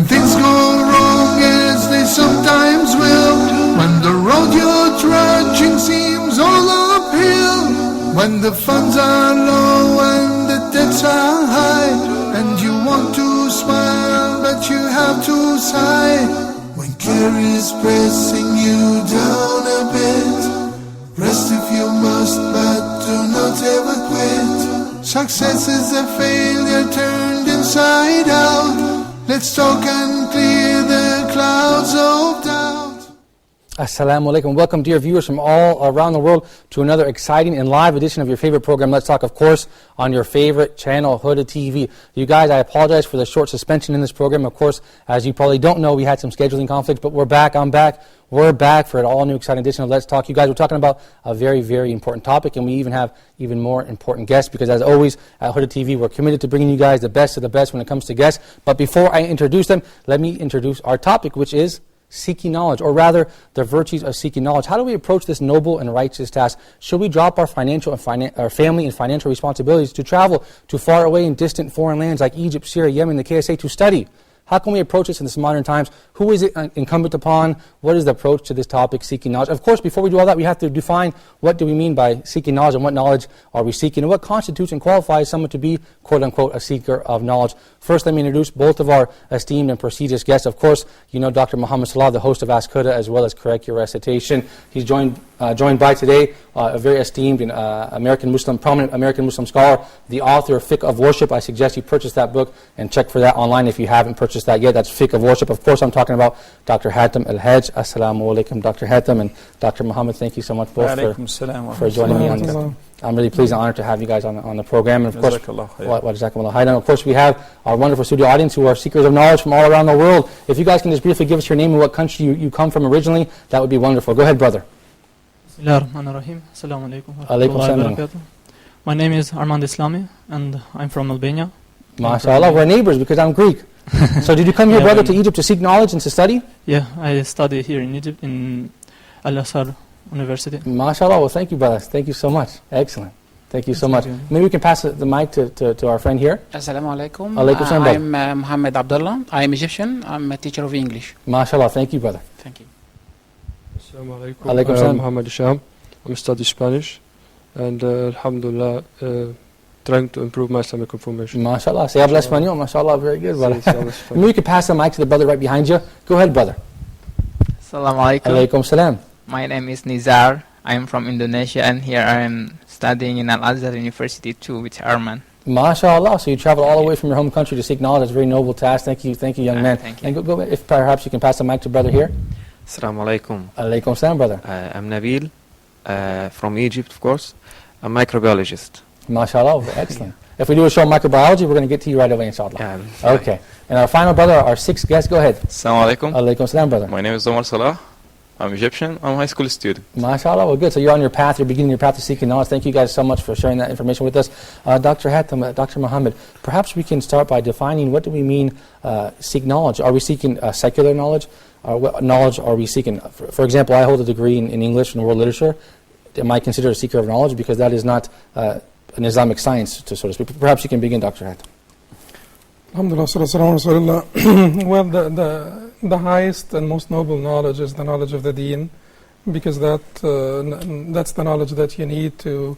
things go wrong as they sometimes will, when the road you're trudging seems all uphill, when the funds are low and the debts are high, and you want to smile but you have to sigh, when care is pressing you down a bit, rest if you must but do not ever quit. Success is a failure turned inside out. Let's talk and clear the clouds of doubt. Assalamu alaikum. Welcome, dear viewers from all around the world, to another exciting and live edition of your favorite program, Let's Talk, of course, on your favorite channel, Huda TV. You guys, I apologize for the short suspension in this program. Of course, as you probably don't know, we had some scheduling conflicts, but we're back. I'm back. We're back for an all-new exciting edition of Let's Talk. You guys, we're talking about a very, very important topic, and we even have even more important guests, because as always, at Huda TV, we're committed to bringing you guys the best of the best when it comes to guests. But before I introduce them, let me introduce our topic, which is seeking knowledge, or rather, the virtues of seeking knowledge. How do we approach this noble and righteous task? Should we drop our financial and our family and financial responsibilities to travel to far away and distant foreign lands like Egypt, Syria, Yemen, the KSA to study? How can we approach this in this modern times? Who is it incumbent upon? What is the approach to this topic, seeking knowledge? Of course, before we do all that, we have to define what do we mean by seeking knowledge, and what knowledge are we seeking, and what constitutes and qualifies someone to be, quote-unquote, a seeker of knowledge. First, let me introduce both of our esteemed and prestigious guests. Of course, you know Dr. Muhammad Salah, the host of Ask Huda, as well as Correct Your Recitation. He's joined by today a very esteemed and prominent American Muslim scholar, the author of Fiqh of Worship. I suggest you purchase that book and check for that online if you haven't purchased that yet. That's Fiqh of Worship. Of course, I'm talking about Dr. Hatem Al-Hajj. Assalamu alaikum, Dr. Hatem, and Dr. Muhammad. Thank you so much both for joining me on this. I'm really pleased and honored to have you guys on the program. And of course, of course, we have our wonderful studio audience who are seekers of knowledge from all around the world. If you guys can just briefly give us your name and what country you come from originally, that would be wonderful. Go ahead, brother. Bismillahirrahmanirrahim. Assalamu alaikum. My name is Armand Islami, and I'm from Albania. MashaAllah, we're neighbors because I'm Greek. So did you come here, brother, to Egypt to seek knowledge and to study? Yeah, I study here in Egypt in Al-Azhar University. MashaAllah, well thank you, brother. Thank you so much. Excellent. Thank you so much. Maybe we can pass the mic to our friend here. Assalamu alaikum. Alaikum salam. I'm Muhammad Abdullah. I'm Egyptian. I'm a teacher of English. MashaAllah, thank you, brother. Thank you. Assalamu alaikum. Alaikum salam. Muhammad Isham. I'm studying Spanish, and alhamdulillah, trying to improve my Islamic information. MashaAllah. Se habla español. MashaAllah, very good, brother. Maybe we can pass the mic to the brother right behind you. Go ahead, brother. Assalamu alaikum. Alaikum salam. My name is Nizar. I am from Indonesia, and here I am studying in Al-Azhar University too with Arman. MashaAllah. So you travel all the way from your home country to seek knowledge. That's a very noble task. Thank you, young man. Thank you. And go, if perhaps you can pass the mic to brother here. Assalamu alaikum. Alaikum salam, brother. I'm Nabil, from Egypt, of course. I'm a microbiologist. MashaAllah, excellent. If we do a show on microbiology, we're going to get to you right away, inshallah. Yeah, okay. And our final brother, our sixth guest, go ahead. Assalamu alaikum. Alaikum salam, brother. My name is Omar Salah. I'm Egyptian. I'm a high school student. MashaAllah, well good. So you're on your path, you're beginning your path to seeking knowledge. Thank you guys so much for sharing that information with us. Dr. Hatem, Dr. Muhammad, perhaps we can start by defining what do we mean seek knowledge. Are we seeking secular knowledge? What knowledge are we seeking? For example, I hold a degree in English and world literature. Am I considered a seeker of knowledge? Because that is not an Islamic science, so to speak. Perhaps you can begin, Dr. Hatem. Alhamdulillah, sallallahu alaihi wasallam. Well, the highest and most noble knowledge is the knowledge of the deen, because that's the knowledge that you need to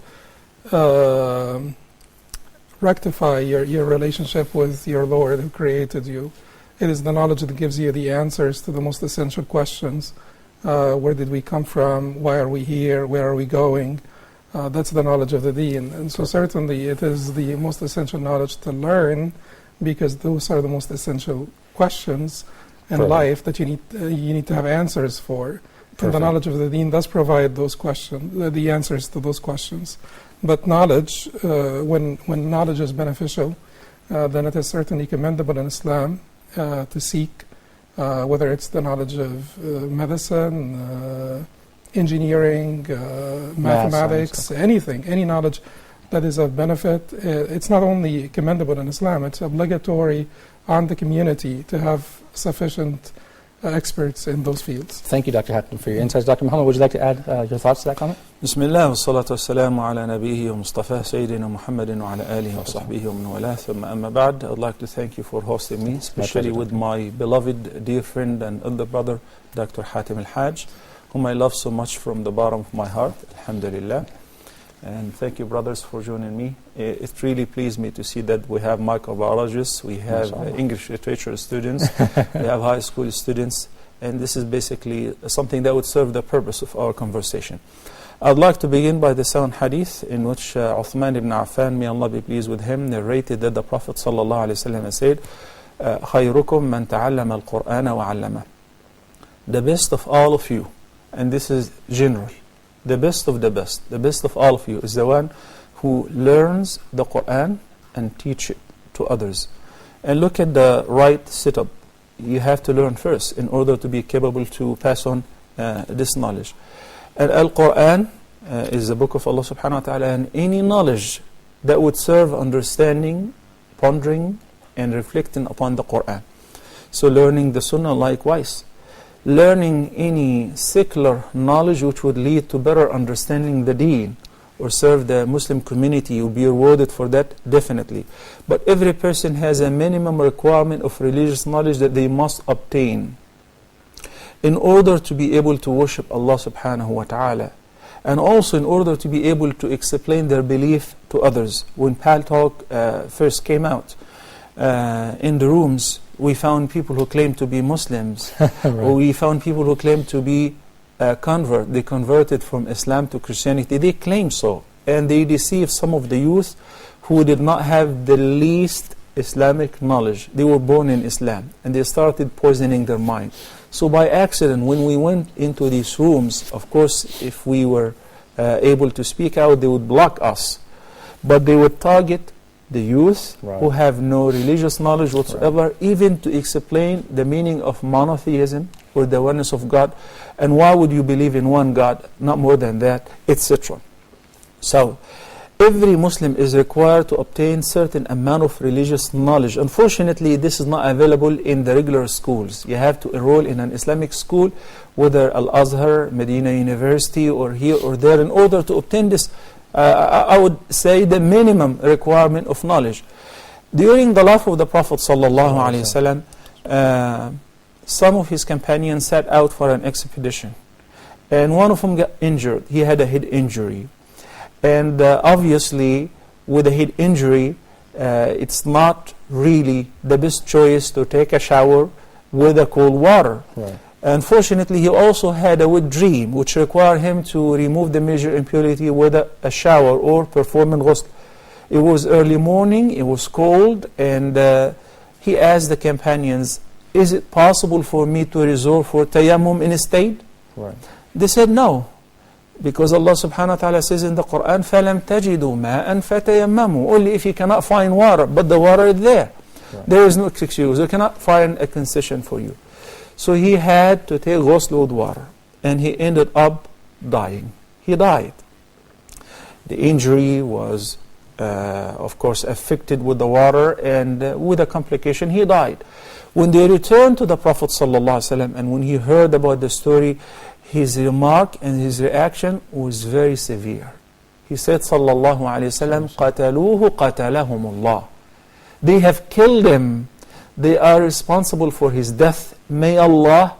rectify your relationship with your Lord who created you. It is the knowledge that gives you the answers to the most essential questions. Where did we come from? Why are we here? Where are we going? That's the knowledge of the deen. And so certainly it is the most essential knowledge to learn, because those are the most essential questions in life that you need to have answers for. And the knowledge of the deen does provide those questions, the answers to those questions. But knowledge, when knowledge is beneficial, then it is certainly commendable in Islam to seek, whether it's the knowledge of medicine, engineering, mathematics, anything, any knowledge that is of benefit. It's not only commendable in Islam, it's obligatory on the community to have sufficient experts in those fields. Thank you, Dr. Hatem, for your insights. Dr. Muhammad, would you like to add your thoughts to that comment? بسم الله والصلاة والسلام على نبيه ومصطفى سيدنا محمد وعلى آله وصحبه ومن والاه ثم أما بعد. I'd like to thank you for hosting me, especially with my beloved dear friend and elder brother, Dr. Hatem Al-Hajj, whom I love so much from the bottom of my heart, alhamdulillah. And thank you, brothers, for joining me. It really pleased me to see that we have microbiologists, we have English literature students, we have high school students, and this is basically something that would serve the purpose of our conversation. I'd like to begin by the sound hadith in which Uthman ibn Affan, may Allah be pleased with him, narrated that the Prophet ﷺ said, خَيْرُكُمْ مَنْ تَعَلَّمَ الْقُرْآنَ وَعَلَّمَهُ. The best of all of you, and this is general, the best of all of you is the one who learns the Qur'an and teach it to others. And look at the right setup. You have to learn first in order to be capable to pass on this knowledge. And Al-Qur'an is the book of Allah subhanahu wa ta'ala, and any knowledge that would serve understanding, pondering, and reflecting upon the Qur'an. So learning the Sunnah likewise. Learning any secular knowledge which would lead to better understanding the deen or serve the Muslim community, you'll be rewarded for that, definitely. But every person has a minimum requirement of religious knowledge that they must obtain in order to be able to worship Allah subhanahu wa ta'ala, and also in order to be able to explain their belief to others. When Pal Talk first came out, in the rooms we found people who claimed to be Muslims, or we found people who claimed to be convert. They converted from Islam to Christianity. They claimed so, and they deceived some of the youth who did not have the least Islamic knowledge. They were born in Islam, and they started poisoning their mind. So by accident, when we went into these rooms, of course, if we were able to speak out, they would block us. But they would target the youth who have no religious knowledge whatsoever, even to explain the meaning of monotheism or the oneness of God, and why would you believe in one God, not more than that, etc. So every Muslim is required to obtain certain amount of religious knowledge. Unfortunately, this is not available in the regular schools. You have to enroll in an Islamic school, whether Al-Azhar, Medina University, or here or there, in order to obtain this, I would say, the minimum requirement of knowledge. During the life of the Prophet ﷺ, some of his companions set out for an expedition, and one of them got injured. He had a head injury. And obviously, with a head injury, it's not really the best choice to take a shower with a cold water. Unfortunately, he also had a wet dream, which required him to remove the major impurity with a shower or performing ghusl. It was early morning, it was cold, and he asked the companions, is it possible for me to resort for tayammum instead? They said no. Because Allah subhanahu wa ta'ala says in the Quran, فَلَمْ تَجِدُوا مَاءً فَتَيَمَّمُوا. Only if you cannot find water, but the water is there. There is no excuse. You cannot find a concession for you. So he had to take ghusl with water, and he ended up dying. He died. The injury was, of course, affected with the water, and with a complication, he died. When they returned to the Prophet ﷺ, and when he heard about the story, his remark and his reaction was very severe. He said, sallallahu alayhi wasallam, قَتَلُوهُ قَتَلَهُمُ اللَّهُ. They have killed him. They are responsible for his death. May Allah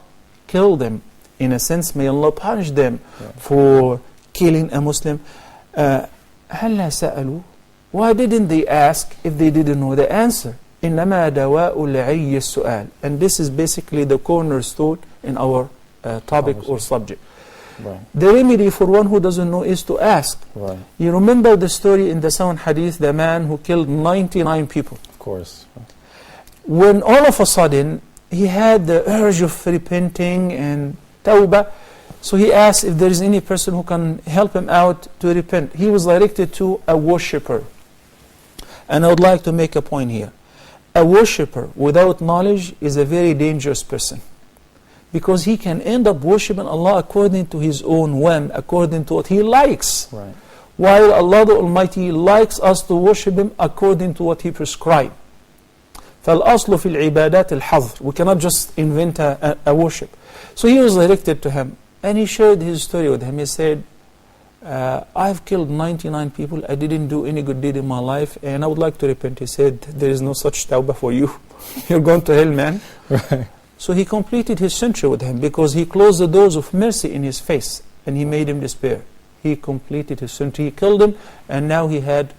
kill them. In a sense, may Allah punish them for killing a Muslim. هَلَّا سَأَلُوا. Why didn't they ask if they didn't know the answer? إِنَّمَا دَوَاءُ الْعِيِّ السُّؤَالِ. And this is basically the cornerstone in our topic or subject. The remedy for one who doesn't know is to ask. You remember the story in the sound hadith, the man who killed 99 people. Of course. When all of a sudden he had the urge of repenting and tawbah, so he asked if there is any person who can help him out to repent. He was directed to a worshipper. And I would like to make a point here. A worshipper without knowledge is a very dangerous person, because he can end up worshiping Allah according to his own whim, according to what he likes. While Allah the Almighty likes us to worship Him according to what He prescribed. فالأصل في العبادات الحظر. We cannot just invent a worship. So he was directed to him, and he shared his story with him. He said, I've killed 99 people. I didn't do any good deed in my life, and I would like to repent. He said, there is no such tawbah for you. You're going to hell, man. Right. So he completed his century with him, because he closed the doors of mercy in his face, and he made him despair. He completed his century. He killed him, and now he had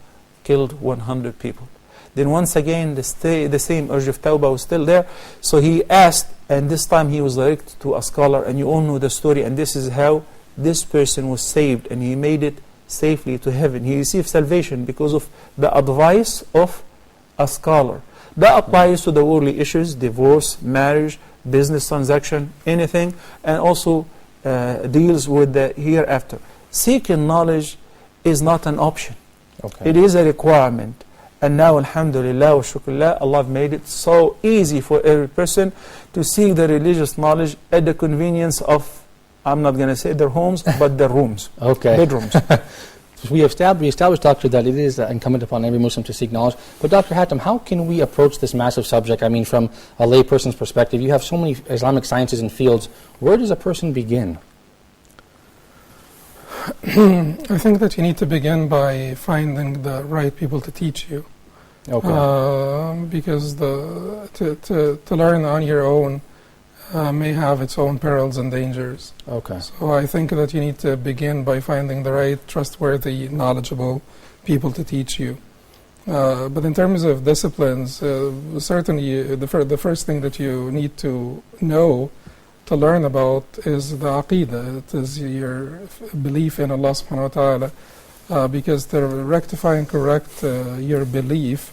killed 100 people. Then once again, the same urge of tawbah was still there. So he asked, and this time he was directed to a scholar, and you all know the story, and this is how this person was saved, and he made it safely to heaven. He received salvation because of the advice of a scholar. That applies to the worldly issues, divorce, marriage, business transaction, anything, and also deals with the hereafter. Seeking knowledge is not an option. Okay. It is a requirement. And now, alhamdulillah wa shukrullah, Allah made it so easy for every person to seek the religious knowledge at the convenience of, I'm not going to say their homes, but their rooms, okay. bedrooms. We established, Doctor, that it is incumbent upon every Muslim to seek knowledge. But Dr. Hatem, how can we approach this massive subject? I mean, from a layperson's perspective, you have so many Islamic sciences and fields. Where does a person begin? I think that you need to begin by finding the right people to teach you. Okay. Because to learn on your own may have its own perils and dangers. Okay. So I think that you need to begin by finding the right, trustworthy, knowledgeable people to teach you. But in terms of disciplines, certainly the first thing that you need to know, to learn about, is the aqidah. It is your belief in Allah subhanahu wa ta'ala. Because to rectify and correct your belief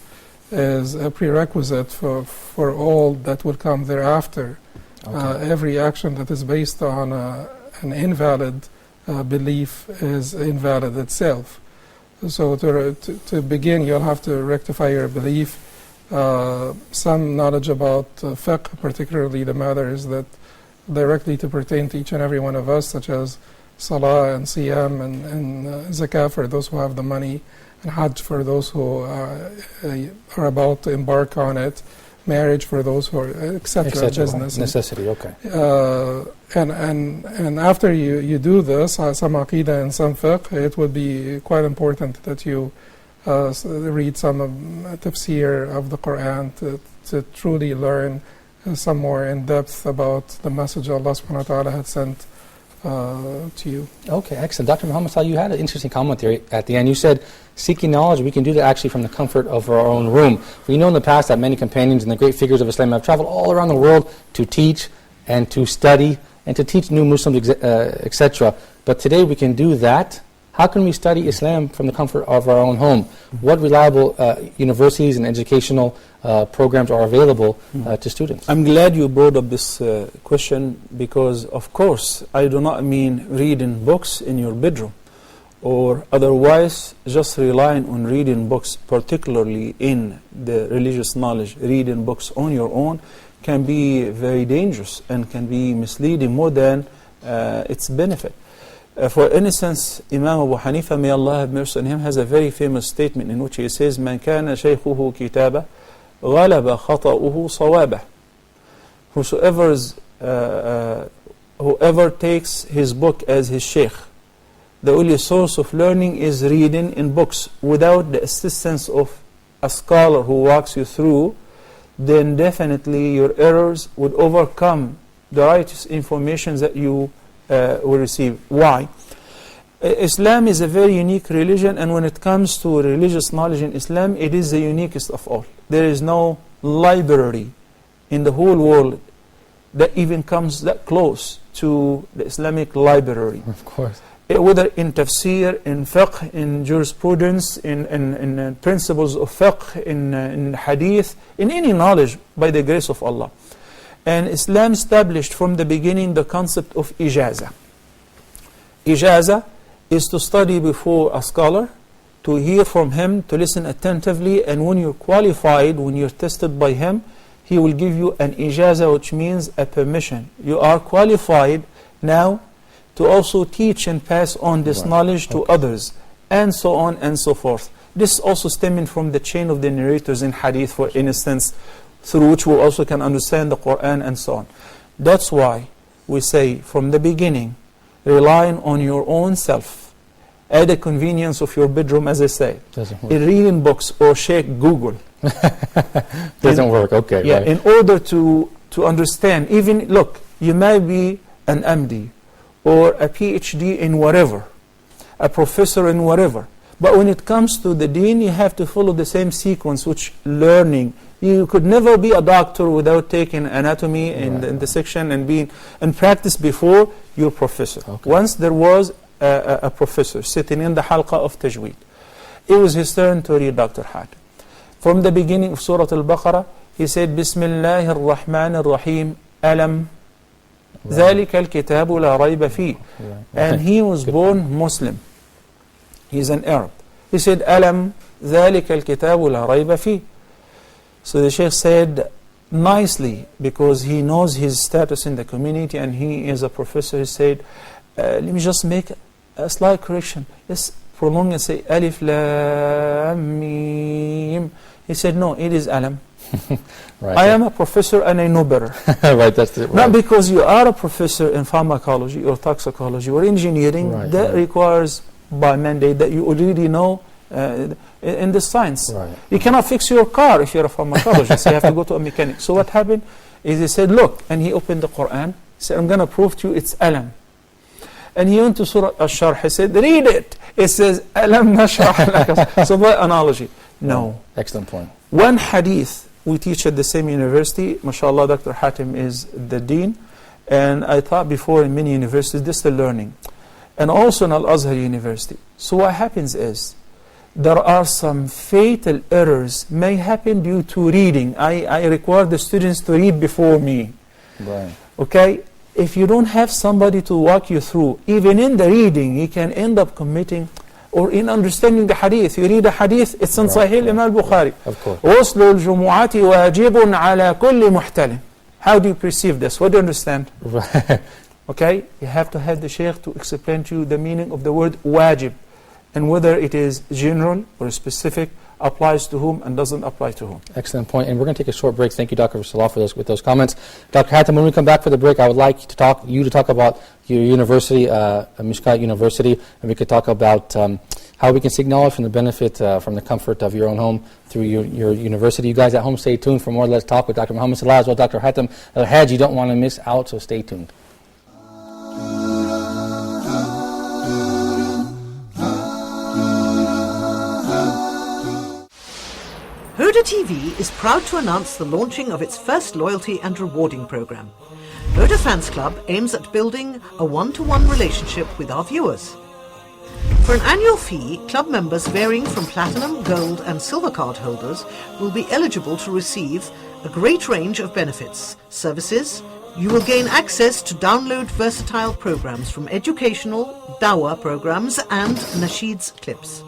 is a prerequisite for all that will come thereafter. Okay. Every action that is based on an invalid belief is invalid itself. So to begin, you'll have to rectify your belief. Some knowledge about fiqh, particularly the matters that directly to pertain to each and every one of us, such as salah and siyam and zakah for those who have the money, and hajj for those who are about to embark on it, marriage for those who are, etc. business. Necessity, okay. And after you do this, some aqidah and some fiqh, it would be quite important that you read some tafsir of the Quran to truly learn some more in depth about the message Allah subhanahu wa ta'ala had sent to you. Okay, excellent. Dr. Muhammad Salih, you had an interesting comment there at the end. You said, seeking knowledge, we can do that actually from the comfort of our own room. We know in the past that many companions and the great figures of Islam have traveled all around the world to teach and to study and to teach new Muslims, etc. But today we can do that. How can we study Islam from the comfort of our own home? What reliable universities and educational programs are available to students? I'm glad you brought up this question, because, of course, I do not mean reading books in your bedroom or otherwise just relying on reading books, particularly in the religious knowledge. Reading books on your own can be very dangerous and can be misleading more than its benefit. For instance, Imam Abu Hanifa, may Allah have mercy on him, has a very famous statement in which he says, "Man kana shaykhuhu kitaba, ghalaba khata'uhu sawabah." Whoever takes his book as his sheikh, the only source of learning is reading in books without the assistance of a scholar who walks you through, then definitely your errors would overcome the righteous information that you will receive. Why? Islam is a very unique religion, and when it comes to religious knowledge in Islam, it is the uniquest of all. There is no library in the whole world that even comes that close to the Islamic library. Of course. Whether in tafsir, in fiqh, in jurisprudence, in principles of fiqh, in hadith, in any knowledge by the grace of Allah. And Islam established from the beginning the concept of ijaza. Ijaza is to study before a scholar, to hear from him, to listen attentively, and when you're qualified, when you're tested by him, he will give you an ijaza, which means a permission. You are qualified now to also teach and pass on this knowledge to others, and so on and so forth. This also stemming from the chain of the narrators in hadith, for instance, through which we also can understand the Quran and so on. That's why we say from the beginning, relying on your own self, at the convenience of your bedroom, as I say, in reading books or check Google. Doesn't work, okay. Yeah, right. in order to understand, even, look, you may be an MD or a PhD in whatever, a professor in whatever, but when it comes to the deen, you have to follow the same sequence, which learning. You could never be a doctor without taking anatomy in the section and being and practice before you're professor. Okay. Once there was a professor sitting in the halqa of tajweed. It was his turn to read Dr. Hatim. From the beginning of Surah Al-Baqarah, he said, Bismillah ar-Rahman ar-Rahim, Alam, ذَلِكَ الْكِتَابُ لَا رَيْبَ فِيهِ. And he was born Muslim. He's an Arab. He said, Alam, ذَلِكَ الْكِتَابُ لَا رَيْبَ فِيهِ. So the Shaykh said nicely, because he knows his status in the community and he is a professor, he said, let me just make a slight correction. Let's prolong and say, Alif Lam Mim. He said, no, it is Alam. Right. I am a professor and I know better. Right, that's it. Right. Not because you are a professor in pharmacology or toxicology or engineering, that requires by mandate that you already know in the science. Right. You cannot fix your car if you're a pharmacologist. You have to go to a mechanic. So what happened is he said, look, and he opened the Quran. He said, I'm going to prove to you it's Alam. And he went to Surah Ash-Sharh. He said, read it. It says, Alam nashrah laka. So by analogy. No. Excellent point. One hadith we teach at the same university. MashaAllah, Dr. Hatim is the dean. And I taught before in many universities, this is the learning. And also in Al-Azhar University. So what happens is, there are some fatal errors may happen due to reading. I require the students to read before me. Right. Okay? If you don't have somebody to walk you through, even in the reading, you can end up committing, or in understanding the hadith. You read a hadith, it's in Sahih Imam Bukhari. Of course. وَصْلُ الْجُمُعَةِ وَاجِبٌ عَلَى كُلِّ مُحْتَلٍ. How do you perceive this? What do you understand? Right. Okay? You have to have the Shaykh to explain to you the meaning of the word wajib, and whether it is general or specific, applies to whom and doesn't apply to whom. Excellent point. And we're going to take a short break. Thank you, Dr. Salah, with those comments. Dr. Hatim, when we come back for the break, I would like you to talk about your university, Mishkat University, and we could talk about how we can seek knowledge from the benefit, from the comfort of your own home through your university. You guys at home, stay tuned for more Let's Talk with Dr. Muhammad Salah as well. Dr. Hatim Al-Hajj, you don't want to miss out, so stay tuned. Huda TV is proud to announce the launching of its first loyalty and rewarding program. Huda Fans Club aims at building a one-to-one relationship with our viewers. For an annual fee, club members varying from platinum, gold and silver card holders will be eligible to receive a great range of benefits, services. You will gain access to download versatile programs from educational, dawah programs and nasheeds clips.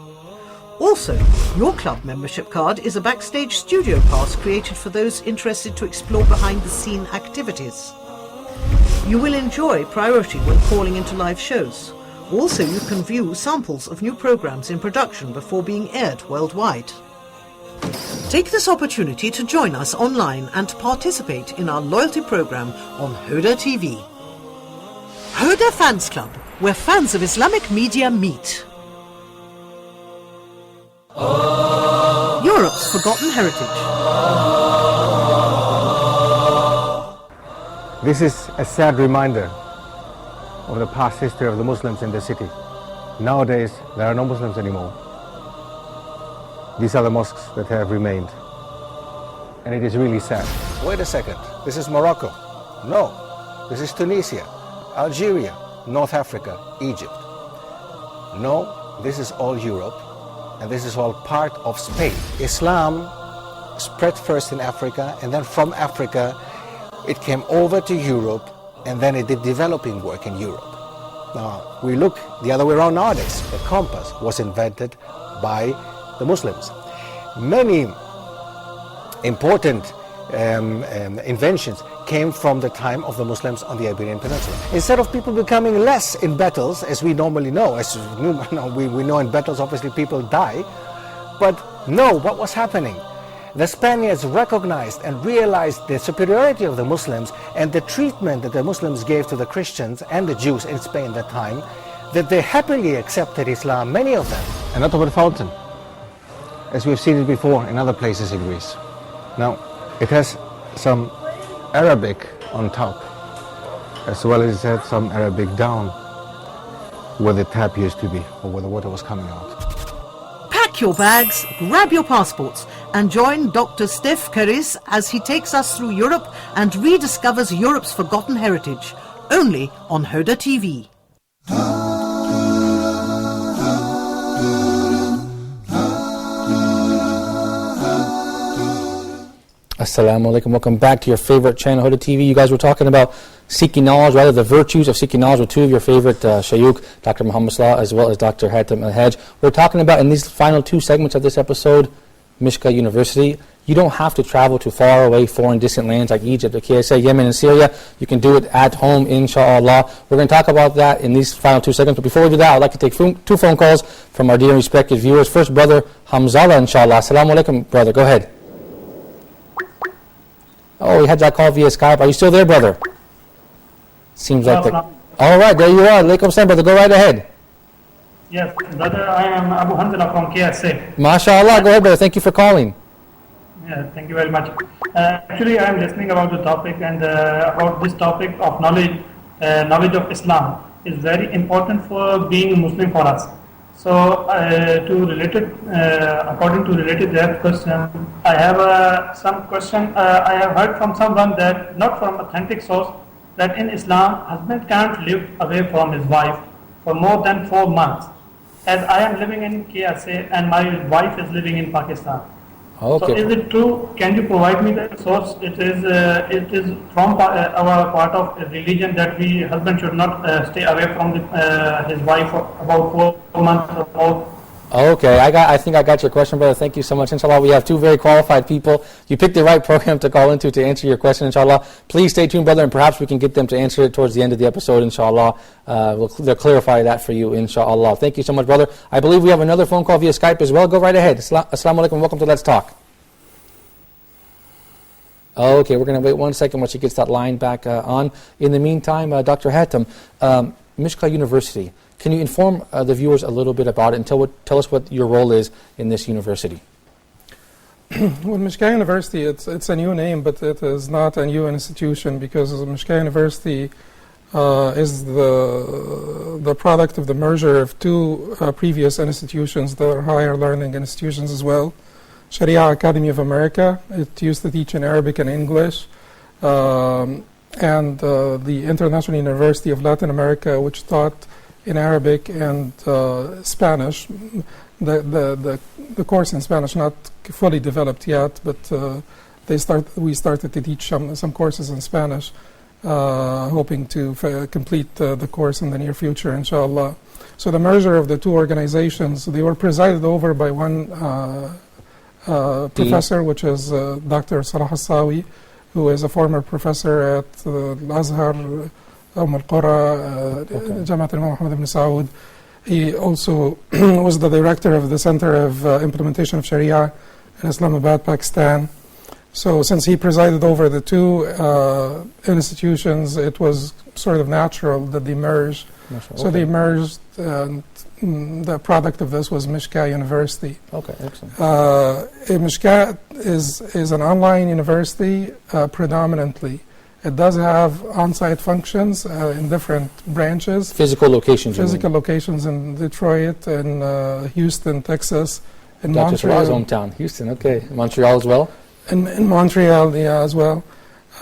Also, your club membership card is a backstage studio pass created for those interested to explore behind-the-scene activities. You will enjoy priority when calling into live shows. Also, you can view samples of new programs in production before being aired worldwide. Take this opportunity to join us online and participate in our loyalty program on Huda TV. Huda Fans Club, where fans of Islamic media meet. Europe's forgotten heritage. This is a sad reminder of the past history of the Muslims in the city. Nowadays, there are no Muslims anymore. These are the mosques that have remained. And it is really sad. Wait a second, this is Morocco. No, this is Tunisia, Algeria, North Africa, Egypt. No, this is all Europe. And this is all part of Spain. Islam spread first in Africa, and then from Africa it came over to Europe, and then it did developing work in Europe. Now, we look the other way around nowadays. The compass was invented by the Muslims. Many important inventions came from the time of the Muslims on the Iberian Peninsula. Instead of people becoming less in battles, as we normally know, we know in battles obviously people die, but no, what was happening? the Spaniards recognized and realized the superiority of the Muslims and the treatment that the Muslims gave to the Christians and the Jews in Spain at that time, that they happily accepted Islam, many of them. An Ottoman fountain, as we've seen it before in other places in Greece. Now, it has some Arabic on top, as well as it has some Arabic down, where the tap used to be, or where the water was coming out. Pack your bags, grab your passports, and join Dr. Stef Karis as he takes us through Europe and rediscovers Europe's forgotten heritage, only on Hoda TV. Assalamu alaikum. Welcome back to your favorite channel, Hoda TV. You guys were talking about seeking knowledge, rather the virtues of seeking knowledge with two of your favorite Shaykh, Dr. Muhammad Salah as well as Dr. Hatem Al-Hajj. We're talking about, in these final two segments of this episode, Mishka University. You don't have to travel to far away, foreign, distant lands like Egypt, the KSA, Yemen, and Syria. You can do it at home, inshallah. We're going to talk about that in these final two segments. But before we do that, I'd like to take two phone calls from our dear and respected viewers. First, Brother Hamzallah, inshallah. Assalamu alaikum, brother. Go ahead. Oh, we had that call via Skype. Are you still there, brother? Seems like the... All right, there you are. Alaikum salam, brother. Go right ahead. Yes, brother, I am Abu Hamzallah from KSA. MashaAllah. Go ahead, brother. Thank you for calling. Yeah, thank you very much. Actually, I am listening about the topic, and about this topic of knowledge of Islam is very important for being a Muslim for us. So, according to related that question, I have some question. I have heard from someone that, not from authentic source, that in Islam, husband can't live away from his wife for more than 4 months. As I am living in KSA and my wife is living in Pakistan. Okay. So is it true? Can you provide me the source? It is from our part of religion that husband should not stay away from his wife for about 4 months or more. Okay, I think I got your question, brother. Thank you so much. Inshallah, we have two very qualified people. You picked the right program to call into to answer your question, inshallah. Please stay tuned, brother, and perhaps we can get them to answer it towards the end of the episode, inshallah. They'll clarify that for you, inshallah. Thank you so much, brother. I believe we have another phone call via Skype as well. Go right ahead. Assalamu alaikum. Welcome to Let's Talk. Okay, we're going to wait 1 second once she gets that line back on. In the meantime, Dr. Hatem, Mishka University. Can you inform the viewers a little bit about it and tell us what your role is in this university? Well, Mishka University, it's a new name, but it is not a new institution because Mishka University is the product of the merger of two previous institutions that are higher learning institutions as well. Sharia Academy of America, it used to teach in Arabic and English, and the International University of Latin America, which taught in Arabic and Spanish. The course in Spanish not fully developed yet, but we started to teach some courses in Spanish, hoping to complete the course in the near future, inshallah. So the merger of the two organizations, they were presided over by one professor, which is Dr. Salah Hassawi, who is a former professor at Al-Azhar, Al-Qura, Jamaat Imam Muhammad ibn Saud. He also was the director of the Center of Implementation of Sharia in Islamabad, Pakistan. So since he presided over the two institutions, it was sort of natural that they merge. So they merged, and the product of this was Mishka University. Okay, excellent. Mishka is an online university predominantly. It does have on-site functions in different branches. Physical locations. Physical locations in Detroit, in Houston, Texas, in Dr. Montreal. Salah's hometown, Houston. Okay, Montreal as well. In Montreal, yeah, as well.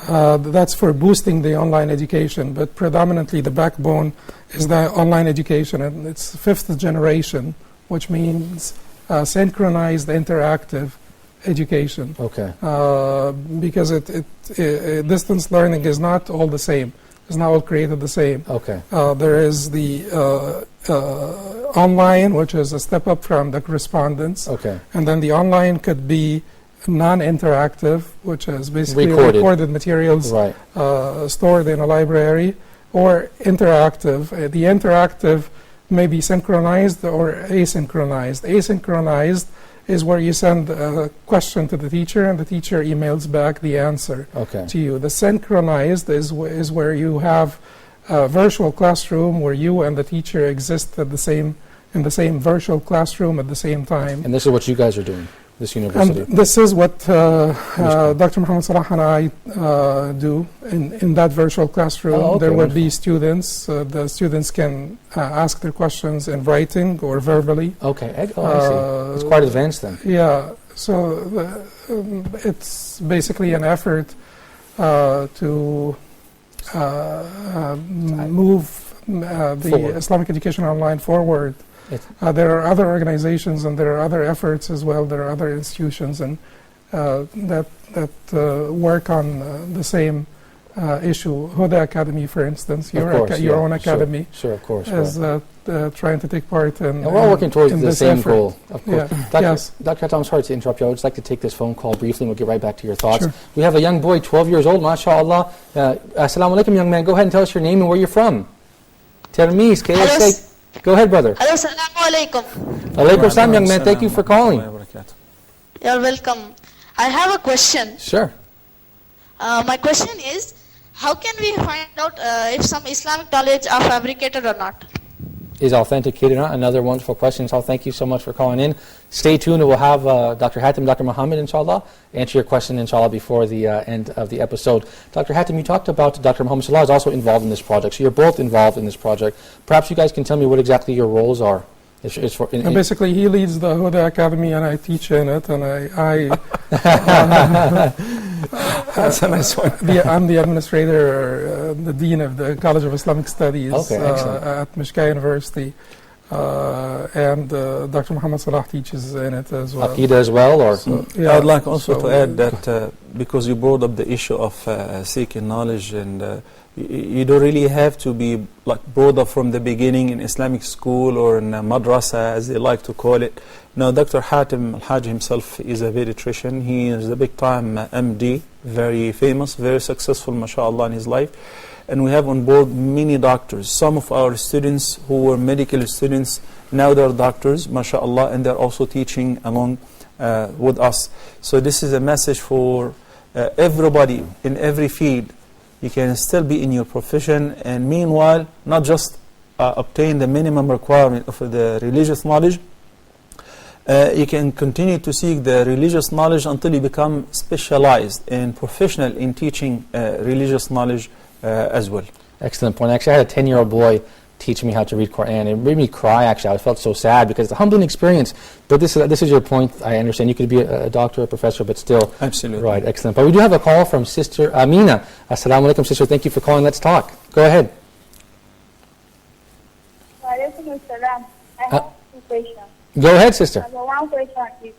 That's for boosting the online education, but predominantly the backbone is the online education, and it's 5th generation, which means synchronized interactive education. Okay. Because distance learning is not all the same. It's not all created the same. Okay. There is the online, which is a step up from the correspondence. Okay. And then the online could be non-interactive, which is basically recorded materials stored in a library, or interactive. The interactive may be synchronized or asynchronized. Asynchronized is where you send a question to the teacher and the teacher emails back the answer to you. The synchronized is where you have a virtual classroom where you and the teacher exist at the same in the same virtual classroom at the same time. And this is what you guys are doing, this university. And this is what Dr. Muhammad Salah and I do in that virtual classroom. There will be students. The students can ask their questions in writing or verbally. Okay, I see. It's quite advanced then. Yeah, so it's basically an effort to move the Islamic education online forward. There are other organizations and there are other efforts as well. There are other institutions and that work on the same issue. Huda Academy, for instance, your own academy, sure, of course, is trying to take part in. And we're all working towards the same effort. goal, of course. Yeah. Dr. Hatem, I'm sorry to interrupt you. I would just like to take this phone call briefly and we'll get right back to your thoughts. Sure. We have a young boy, 12 years old, mashallah. Assalamu alaikum, young man. Go ahead and tell us your name and where you're from. Termiz, KSA. Go ahead, brother. Hello, assalamu alaikum. Alaikum salam, young man. Thank you for calling. You're welcome. I have a question. Sure. My question is, how can we find out if some Islamic knowledge are fabricated or not? Is authenticated or not? Another wonderful question. So thank you so much for calling in. Stay tuned. We'll have Dr. Hatem, Dr. Muhammad, inshallah, answer your question, inshallah, before the end of the episode. Dr. Hatem, you talked about Dr. Muhammad Salah is also involved in this project. So you're both involved in this project. Perhaps you guys can tell me what exactly your roles are. And basically, he leads the Huda Academy, and I teach in it, and That's a nice one. I'm the administrator, the dean of the College of Islamic Studies at Mishka University, and Dr. Muhammad Salah teaches in it as well. Aqidah as well, or I'd like also to add that because you brought up the issue of seeking knowledge, and you don't really have to be like brought up from the beginning in Islamic school or in a madrasa, as they like to call it. Now, Dr. Hatem Al-Hajj himself is a pediatrician. He is a big-time MD, very famous, very successful, mashallah, in his life. And we have on board many doctors. Some of our students who were medical students, now they're doctors, mashallah, and they're also teaching along with us. So this is a message for everybody in every field. You can still be in your profession, and meanwhile, not just obtain the minimum requirement of the religious knowledge, you can continue to seek the religious knowledge until you become specialized and professional in teaching religious knowledge as well. Excellent point. Actually, I had a 10-year-old boy teach me how to read Quran. It made me cry, actually. I felt so sad because it's a humbling experience. But this is your point. I understand you could be a doctor, a professor, but still. Absolutely. Right, excellent. But we do have a call from Sister Amina. Assalamu alaikum, sister. Thank you for calling. Let's talk. Go ahead. Wa alaikum assalam. I have two questions. Go ahead, sister. Number one question is,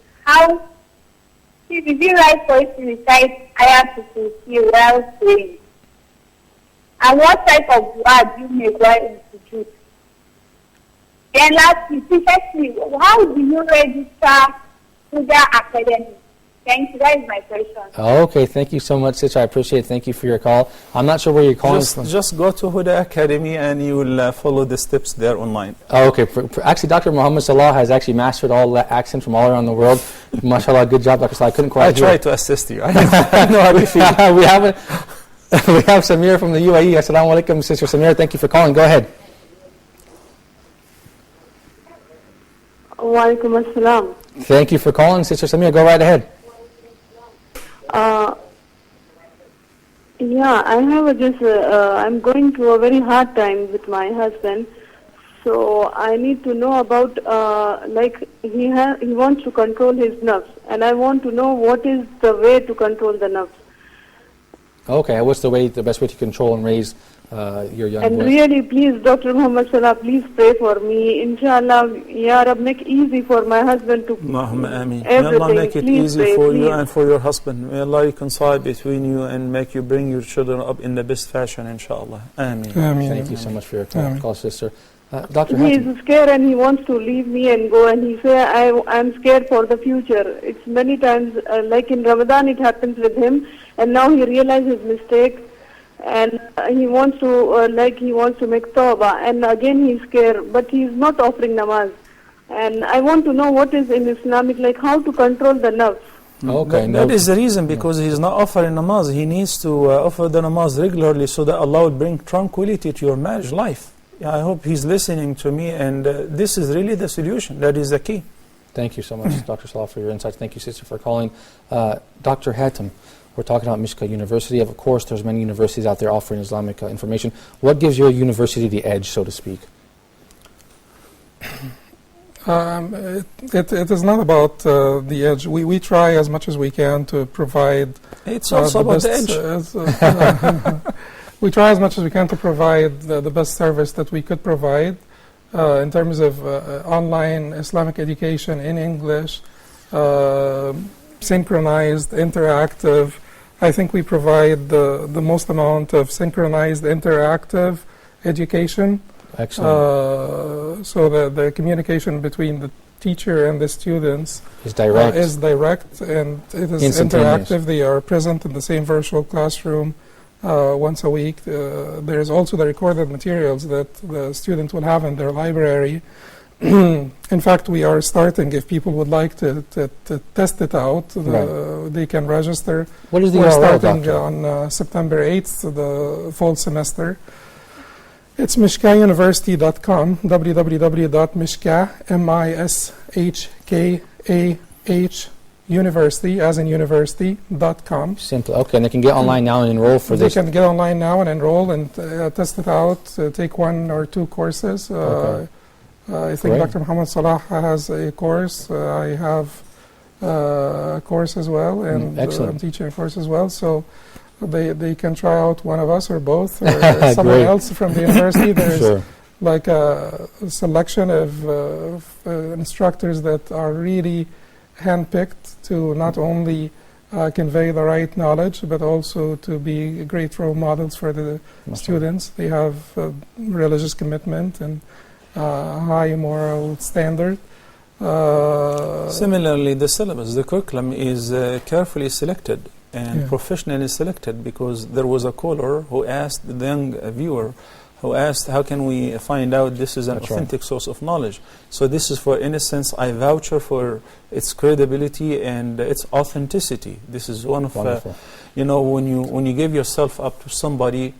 is it right for us to recite ayat to see while praying? And what type of dua do you make while in sujood? Then lastly, secondly, how do you register Huda Academy? Thank you. That is my question. Okay, thank you so much, sister. I appreciate it. Thank you for your call. I'm not sure where you're calling from. Just go to Huda Academy and you will follow the steps there online. Oh, okay. Actually, Dr. Muhammad Salah has actually mastered all the accents from all around the world. MashaAllah, good job, Dr. Salah. I couldn't quite hear. I tried to assist you. I know how to feel. We have Samir from the UAE. Assalamu alaikum, Sister Samir. Thank you for calling. Go ahead. Wa alaikum assalam. Thank you for calling, Sister Samir. Go right ahead. Yeah, I have I'm going through a very hard time with my husband. So I need to know about, he wants to control his nerves. And I want to know what is the way to control the nerves. Okay, what's the best way to control and raise your young boy? And really, please, Dr. Muhammad Salah, please pray for me. Inshallah, Ya Rab, make easy for my husband to Ameen. May everything. Allah make it please easy pray, for please. you and for your husband. May Allah reconcile between you and make you bring your children up in the best fashion, inshallah. Ameen. Thank you so much for your call, sister. Dr. He Hatem. is scared and he wants to leave me and go, and he say I'm scared for the future. It's many times, like in Ramadan it happens with him, and now he realizes his mistake, and he wants to make tawbah, and again he's scared, but he's not offering namaz. And I want to know what is in Islamic, like how to control the nerves. Okay, that is the reason, because he's not offering namaz. He needs to offer the namaz regularly so that Allah will bring tranquility to your marriage life. I hope he's listening to me, and this is really the solution. That is the key. Thank you so much, Dr. Salah, for your insights. Thank you, sister, for calling. Dr. Hatem, we're talking about Mishka University. Of course, there's many universities out there offering Islamic information. What gives your university the edge, so to speak? It is not about the edge. We try as much as we can to provide. It's also about the edge. We try as much as we can to provide the best service that we could provide in terms of online Islamic education in English, synchronized, interactive. I think we provide the most amount of synchronized, interactive education. Excellent. So the communication between the teacher and the students is direct, and it is interactive. They are present in the same virtual classroom once a week. There is also the recorded materials that the student will have in their library. In fact, we are starting, if people would like to test it out, they can register. What is the We're URL, starting Doctor? on September 8th, the fall semester. It's mishkauniversity.com, www.mishka, M-I-S-H-K-A-H, university, as in university.com. Simple. Okay, and they can get online now and enroll for this? They can get online now and enroll and test it out, take 1 or 2 courses. Okay. I think Dr. Muhammad Salah has a course. I have a course as well, and I'm teaching a course as well. So they can try out one of us or both or someone else from the university. There's like a selection of instructors that are really handpicked to not only convey the right knowledge, but also to be great role models for the students. They have religious commitment and high moral standard. Similarly, the syllabus, the curriculum is carefully selected and professionally selected, because there was a caller who asked, the young viewer, who asked, how can we find out this is an authentic source of knowledge? So this is, for instance, I voucher for its credibility and its authenticity. This is one of, when you give yourself up to somebody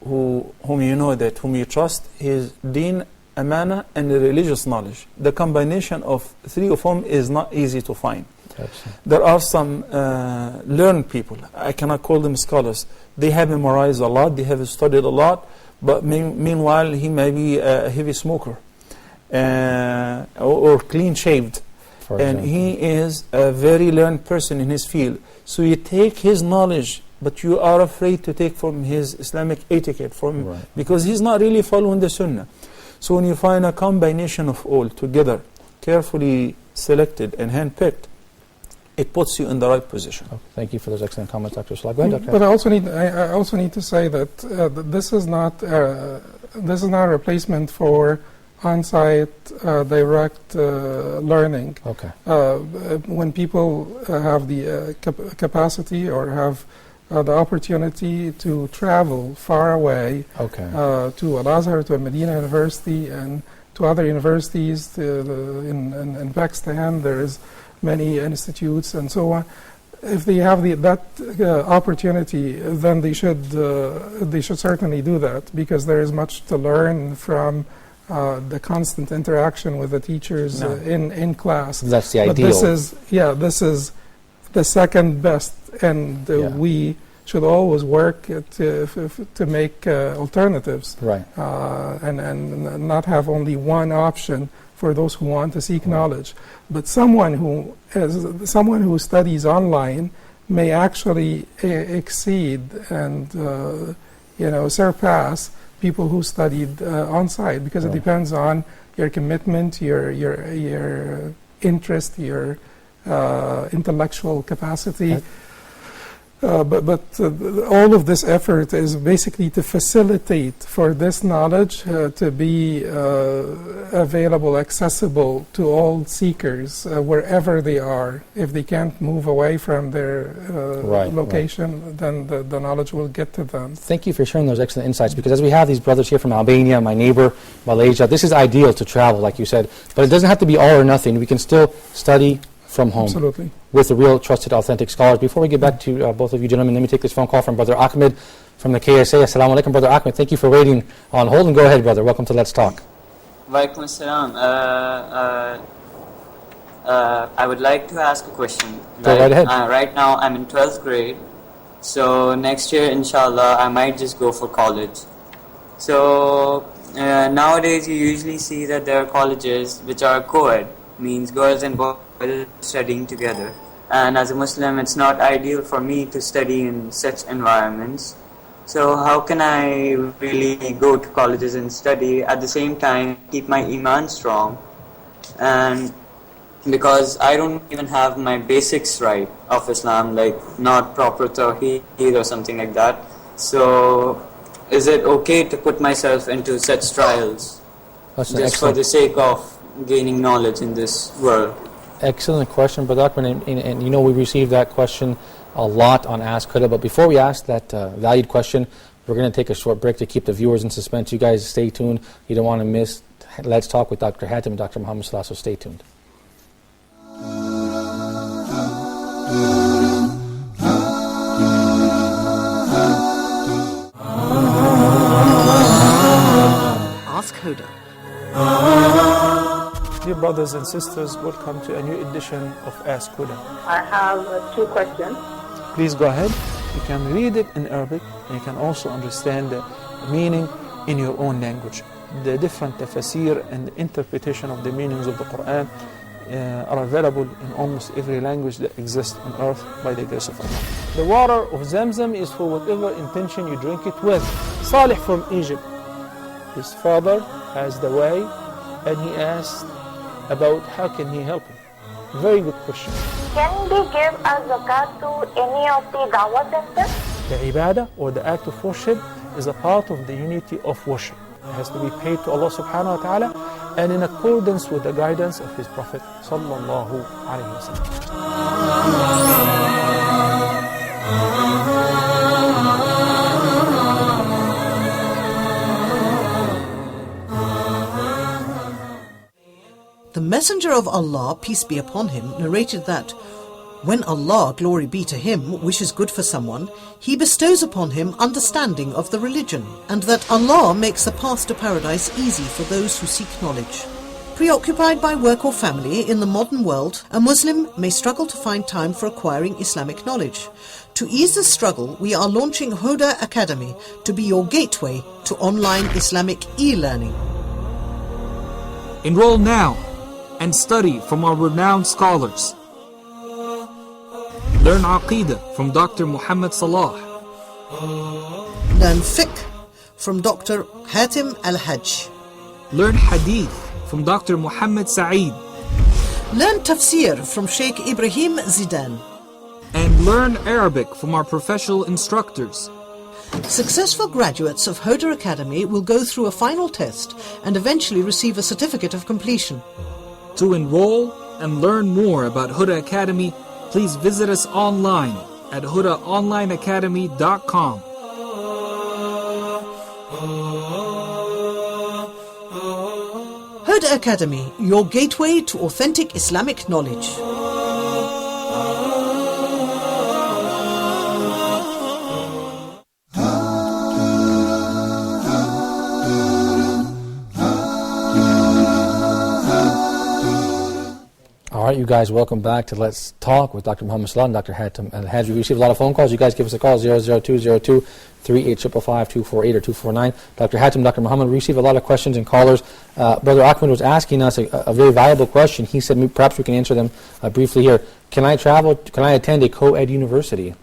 whom you know, that whom you trust, his deen, amana, and religious knowledge. The combination of 3 of them is not easy to find. There are some learned people, I cannot call them scholars. They have memorized a lot, they have studied a lot, but meanwhile he may be a heavy smoker or clean shaved, and he is a very learned person in his field. So you take his knowledge, but you are afraid to take from his Islamic etiquette, because he's not really following the Sunnah. So when you find a combination of all together, carefully selected and handpicked, it puts you in the right position. Thank you for those excellent comments, Dr. Salah. Go ahead, Dr. But I also need to say that this is not a replacement for on-site direct learning. Okay. When people have the capacity or have the opportunity to travel far away to Al-Azhar, to Medina University, and to other universities in Pakistan, there is many institutes and so on. If they have that opportunity, then they should certainly do that, because there is much to learn from the constant interaction with the teachers in class. That's the ideal. But this is the second best, and we should always work to make alternatives, and not have only one option for those who want to seek knowledge. But someone who studies online may actually exceed and surpass people who studied on-site, because it depends on your commitment, your interest, your intellectual capacity. But all of this effort is basically to facilitate for this knowledge to be available, accessible to all seekers wherever they are. If they can't move away from their location, then the knowledge will get to them. Thank you for sharing those excellent insights, because as we have these brothers here from Albania, my neighbor, Malaysia, this is ideal to travel, like you said. But it doesn't have to be all or nothing. We can still study from home. Absolutely. With the real, trusted, authentic scholars. Before we get back to both of you gentlemen, let me take this phone call from Brother Ahmed from the KSA. Assalamu alaikum, Brother Ahmed. Thank you for waiting on hold. And go ahead, brother. Welcome to Let's Talk. Walaikum assalam. I would like to ask a question. Go right ahead. Right now, I'm in 12th grade. So next year, inshallah, I might just go for college. So nowadays, you usually see that there are colleges which are co-ed, means girls and boys studying together. And as a Muslim, it's not ideal for me to study in such environments. So how can I really go to colleges and study, at the same time keep my iman strong? And because I don't even have my basics right of Islam, like not proper tawheed or something like that. So is it okay to put myself into such trials just for the sake of gaining knowledge in this world? Excellent question, Brother Ahmed, and you know we received that question a lot on Ask Huda, but before we ask that valued question, we're going to take a short break to keep the viewers in suspense. You guys stay tuned. You don't want to miss Let's Talk with Dr. Hatem and Dr. Muhammad Salah, so stay tuned. Ask Huda. Dear brothers and sisters, welcome to a new edition of Ask Huda. I have 2 questions. Please go ahead. You can read it in Arabic, and you can also understand the meaning in your own language. The different tafsir and the interpretation of the meanings of the Quran are available in almost every language that exists on earth by the grace of Allah. The water of Zamzam is for whatever intention you drink it with. Salih from Egypt, his father has the way, and he asked about how can he help him. Very good question. Can they give a zakat to any of the dawah centers? The ibadah or the act of worship is a part of the unity of worship. It has to be paid to Allah subhanahu wa ta'ala and in accordance with the guidance of His Prophet sallallahu alayhi wa sallam. The Messenger of Allah, peace be upon him, narrated that when Allah, glory be to him, wishes good for someone, he bestows upon him understanding of the religion, and that Allah makes the path to paradise easy for those who seek knowledge. Preoccupied by work or family in the modern world, a Muslim may struggle to find time for acquiring Islamic knowledge. To ease this struggle, we are launching Huda Academy to be your gateway to online Islamic e-learning. Enroll now and study from our renowned scholars. Learn Aqidah from Dr. Muhammad Salah. Learn Fiqh from Dr. Hatem Al-Hajj. Learn Hadith from Dr. Muhammad Saeed. Learn Tafsir from Sheikh Ibrahim Zidan. And learn Arabic from our professional instructors. Successful graduates of Huda Academy will go through a final test and eventually receive a certificate of completion. To enroll and learn more about Huda Academy, please visit us online at hudaonlineacademy.com. Huda Academy, your gateway to authentic Islamic knowledge. All right, you guys, welcome back to Let's Talk with Dr. Muhammad Salah and Dr. Hatem Al-Hajj. We received a lot of phone calls. You guys give us a call, 00202-3855-248 or 249. Dr. Hatem, Dr. Muhammad, we receive a lot of questions and callers. Brother Ahmed was asking us a very valuable question. He said perhaps we can answer them briefly here. Can I attend a co-ed university?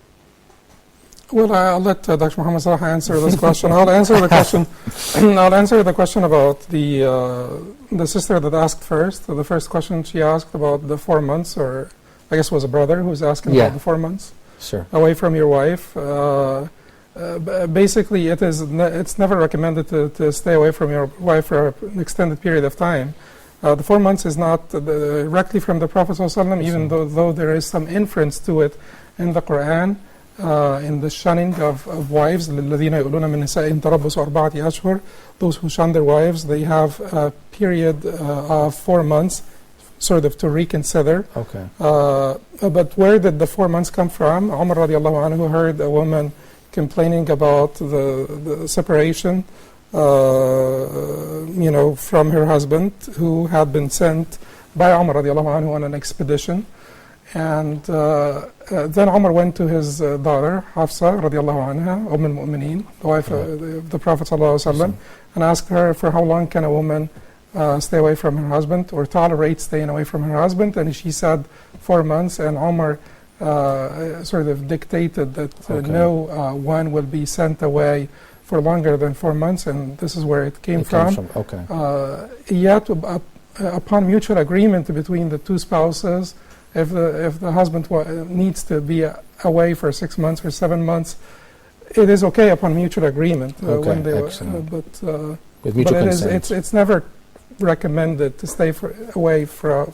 Well, I'll let Dr. Muhammad Salah answer this question. I'll answer the question. I'll answer the question about the sister that asked first. The first question she asked about the 4 months, or I guess it was a brother who was asking about the 4 months. Sure. away from your wife. Basically, it's never recommended to stay away from your wife for an extended period of time. The 4 months is not directly from the Prophet ﷺ, even though there is some inference to it in the Quran, in the shunning of wives. الَّذِينَ يُؤْلُونَ مِن نِسَائِهِمْ تَرَبُّصُ أَرْبَعَةِ أَشْهُرٍ. Those who shun their wives, they have a period of 4 months, sort of to reconsider. Okay. But where did the 4 months come from? Umar radiallahu anhu heard a woman complaining about the separation, from her husband, who had been sent by Umar radiallahu anhu on an expedition. And then Umar went to his daughter, Hafsa radiallahu anha, al-Mu'mineen, the wife of the Prophet sallallahu alaihi wasallam, and asked her, for how long can a woman stay away from her husband or tolerate staying away from her husband? And she said 4 months, and Umar sort of dictated that no one will be sent away for longer than 4 months, and this is where it came from. Okay. Yet, upon mutual agreement between the two spouses, if the husband needs to be away for 6 months or 7 months, it is okay upon mutual agreement. Excellent. But with mutual consent. It's never recommended to stay away for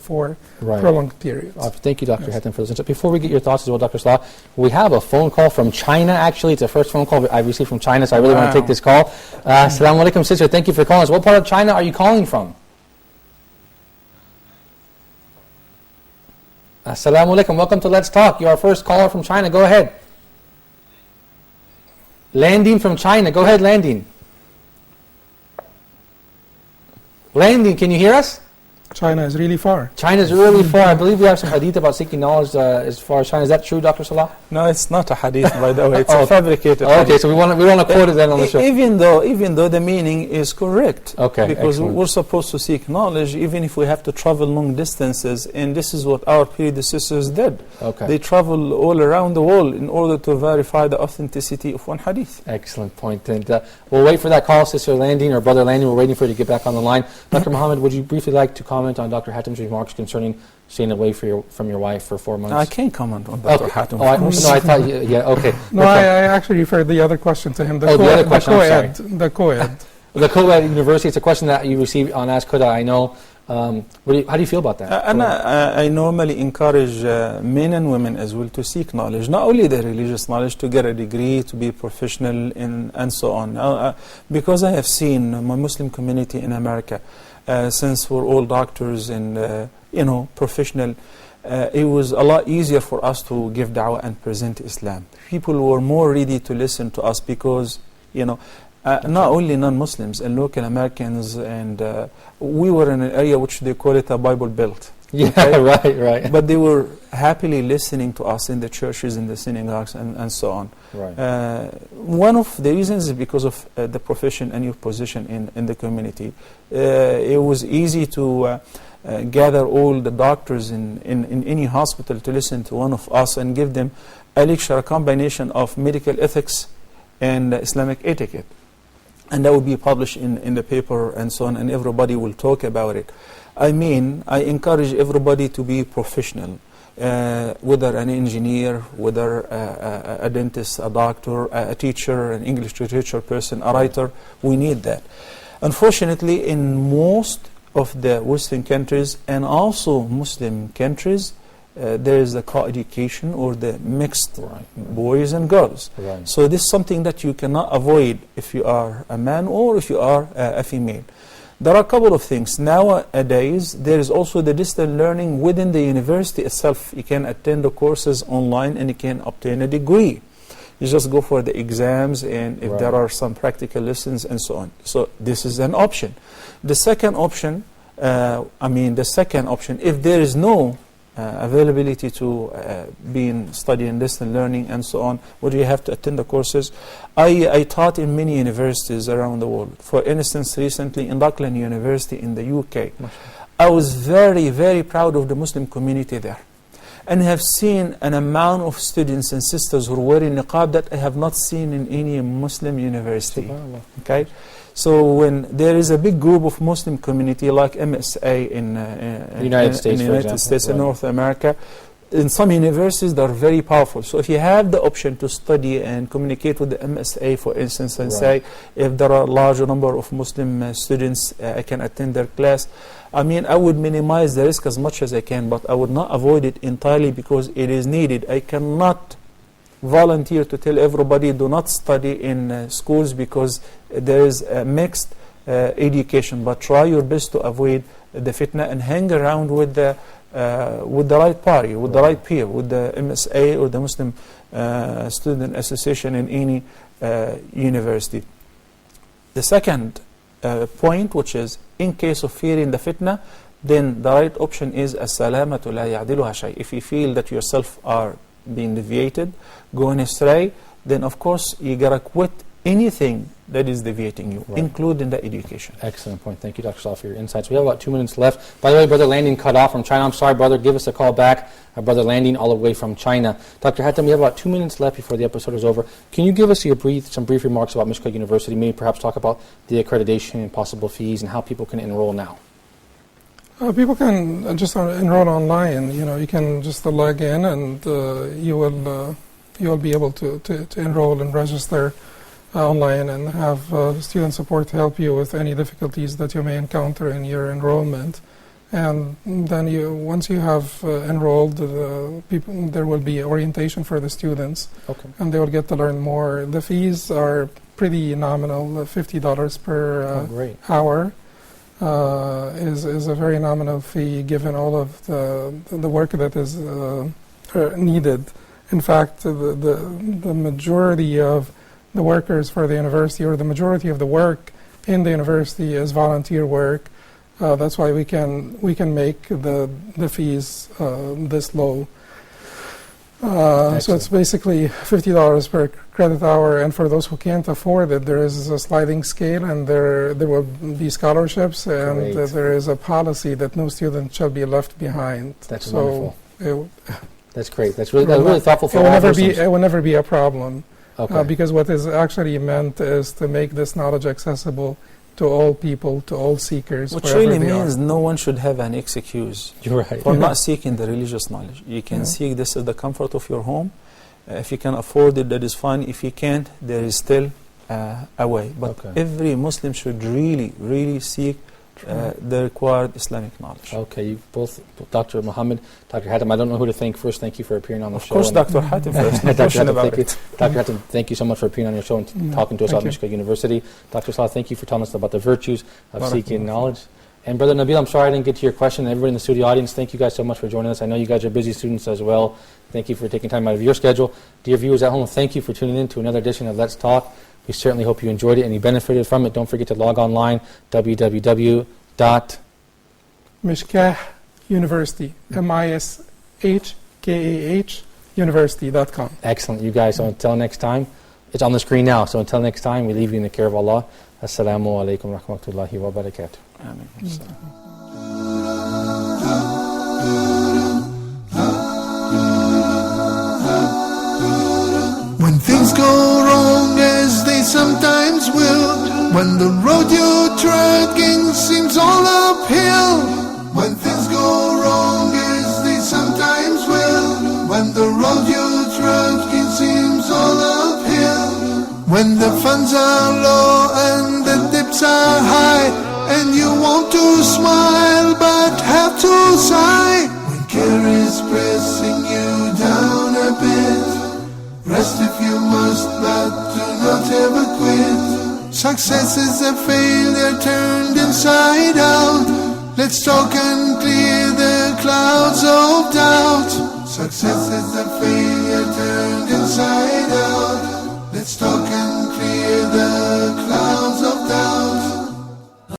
prolonged periods. Thank you, Dr. Hatem, for this. Before we get your thoughts as well, Dr. Salah, we have a phone call from China, actually. It's the first phone call I've received from China, so I really want to take this call. Assalamu alaikum, sister. Thank you for calling us. What part of China are you calling from? Assalamu alaikum. Welcome to Let's Talk. You're our first caller from China. Go ahead. Landing from China. Go ahead, Landing. Landing, can you hear us? China is really far. China is really far. I believe we have some hadith about seeking knowledge as far as China. Is that true, Dr. Salah? No, it's not a hadith, by the way. It's a fabricated hadith. Okay, so we want to quote it then on the show. Even though the meaning is correct. Okay, because excellent. We're supposed to seek knowledge, even if we have to travel long distances. And this is what our predecessors did. Okay. They traveled all around the world in order to verify the authenticity of one hadith. Excellent point. And we'll wait for that call, Sister Landing or Brother Landing. We're waiting for you to get back on the line. Dr. Muhammad, would you briefly like to comment on Dr. Hatem's remarks concerning staying away from your wife for 4 months? I can't comment on Dr. Hatem. No, I thought, okay. No, I actually referred the other question to him. The other question, I'm sorry. The co-ed. The co-ed university, it's a question that you received on Ask Huda, I know. How do you feel about that? I normally encourage men and women as well to seek knowledge, not only the religious knowledge, to get a degree, to be professional, and so on. Because I have seen my Muslim community in America, since we're all doctors and professional, it was a lot easier for us to give da'wah and present Islam. People were more ready to listen to us because, not only non-Muslims and local Americans, and we were in an area which they call it a Bible Belt. Yeah, okay? right. But they were happily listening to us in the churches, in the synagogues, and so on. Right. One of the reasons is because of the profession and your position in the community. It was easy to gather all the doctors in any hospital to listen to one of us and give them a lecture, a combination of medical ethics and Islamic etiquette. And that will be published in the paper and so on, and everybody will talk about it. I encourage everybody to be professional, whether an engineer, whether a dentist, a doctor, a teacher, an English literature person, a writer. We need that. Unfortunately, in most of the Western countries and also Muslim countries, there is the co-education or the mixed boys and girls. Right. So this is something that you cannot avoid if you are a man or if you are a female. There are a couple of things. Nowadays, there is also the distance learning within the university itself. You can attend the courses online and you can obtain a degree. You just go for the exams and if there are some practical lessons and so on. So this is an option. The second option, if there is no availability to studying distance learning and so on, where you have to attend the courses. I taught in many universities around the world. For instance, recently in Auckland University in the UK. I was very, very proud of the Muslim community there. And have seen an amount of students and sisters who are wearing niqab that I have not seen in any Muslim university. Okay? So when there is a big group of Muslim community like MSA in the United States in North America, in some universities, they're very powerful. So if you have the option to study and communicate with the MSA, for instance, and say, if there are a large number of Muslim students, I can attend their class. I mean, I would minimize the risk as much as I can, but I would not avoid it entirely because it is needed. I cannot volunteer to tell everybody do not study in schools because there is a mixed education, but try your best to avoid the fitna and hang around with the right party, with the right peer, with the MSA or the Muslim Student Association in any university. The second point, which is in case of fearing the fitna, then the right option is as-salamatu la ya'diluha shay. If you feel that yourself are being deviated, going astray, then of course you gotta quit anything that is deviating you, including the education. Excellent point. Thank you, Dr. Salah, for your insights. We have about 2 minutes left. By the way, Brother Landing cut off from China. I'm sorry, brother. Give us a call back. Brother Landing all the way from China. Dr. Hatem, we have about 2 minutes left before the episode is over. Can you give us some brief remarks about Mishka University? Maybe perhaps talk about the accreditation and possible fees and how people can enroll now. People can just enroll online. You know, you can just log in, and you will be able to enroll and register online and have student support to help you with any difficulties that you may encounter in your enrollment. And then once you have enrolled, there will be orientation for the students, and they will get to learn more. The fees are pretty nominal. $50 per hour is a very nominal fee given all of the work that is needed. In fact, the majority of the workers for the university, or the majority of the work in the university, is volunteer work. That's why we can make the fees this low. So it's basically $50 per credit hour, and for those who can't afford it, there is a sliding scale, and there will be scholarships, and there is a policy that no student shall be left behind. That's wonderful. That's great. That's really thoughtful for all Muslims. It will never be a problem. Because what is actually meant is to make this knowledge accessible to all people, to all seekers. Which really means no one should have an excuse for not seeking the religious knowledge. You can seek this at the comfort of your home. If you can afford it, that is fine. If you can't, there is still a way. But every Muslim should really seek the required Islamic knowledge. Okay, you both, Dr. Muhammad, Dr. Hatem, I don't know who to thank first. Thank you for appearing on the show. Of course, Dr. Hatem first. Dr. Hatem, thank you so much for appearing on your show and talking to us about Mishka University. Dr. Salah, thank you for telling us about the virtues of seeking knowledge. And Brother Nabil, I'm sorry I didn't get to your question. Everybody in the studio audience, thank you guys so much for joining us. I know you guys are busy students as well. Thank you for taking time out of your schedule. Dear viewers at home, thank you for tuning in to another edition of Let's Talk. We certainly hope you enjoyed it and you benefited from it. Don't forget to log online, Mishkah University, MISHKAH University.com. Excellent, you guys. So until next time, it's on the screen now. So until next time, we leave you in the care of Allah. Assalamu alaikum wa rahmatullahi wa barakatuh. When things go wrong, as they sometimes will, when the road you're trudging seems all uphill, when things go wrong, as they sometimes will, when the road you're trudging seems all uphill, when the funds are low and the dips are high, and you want to smile but have to sigh, when care is pressing you down a bit, rest if you must, but do not ever quit. Success is a failure turned inside out. Let's talk and clear the clouds of doubt. Success is a failure turned inside out.